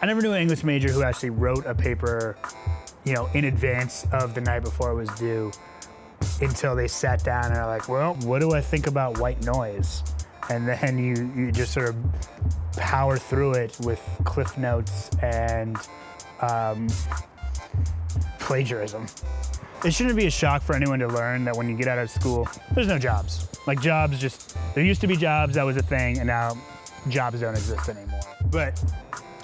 I never knew an English major who actually wrote a paper, in advance of the night before it was due, until they sat down and are like, well, what do I think about white noise? And then you just sort of power through it with cliff notes and plagiarism. It shouldn't be a shock for anyone to learn that when you get out of school, there's no jobs. Like there used to be jobs, that was a thing, and now jobs don't exist anymore. But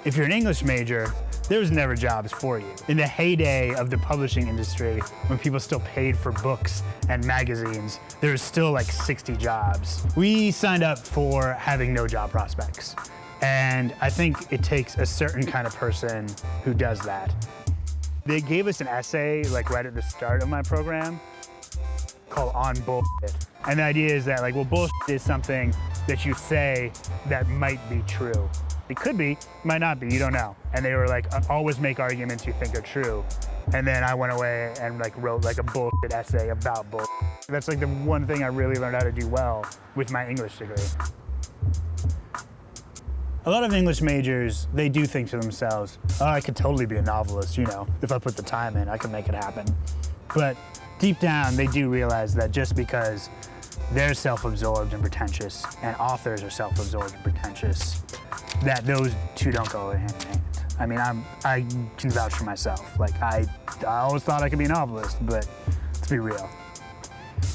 if you're an English major, there was never jobs for you. In the heyday of the publishing industry, when people still paid for books and magazines, there was still like 60 jobs. We signed up for having no job prospects. And I think it takes a certain kind of person who does that. They gave us an essay like right at the start of my program called On Bullshit. And the idea is that bullshit is something that you say that might be true. It could be, might not be, you don't know. And they were like, always make arguments you think are true. And then I went away and wrote a bullshit essay about bullshit. That's the one thing I really learned how to do well with my English degree. A lot of English majors, they do think to themselves, oh, I could totally be a novelist, if I put the time in, I can make it happen. But deep down, they do realize that just because they're self-absorbed and pretentious, and authors are self-absorbed and pretentious, that those two don't go hand in hand. I mean, I can vouch for myself. I always thought I could be a novelist, but let's be real.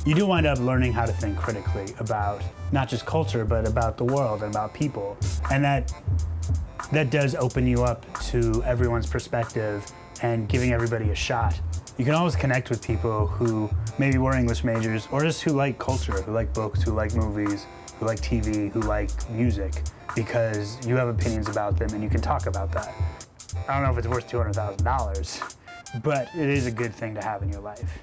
You do wind up learning how to think critically about not just culture, but about the world and about people. And that does open you up to everyone's perspective and giving everybody a shot. You can always connect with people who maybe were English majors, or just who like culture, who like books, who like movies, who like TV, who like music, because you have opinions about them and you can talk about that. I don't know if it's worth $200,000, but it is a good thing to have in your life.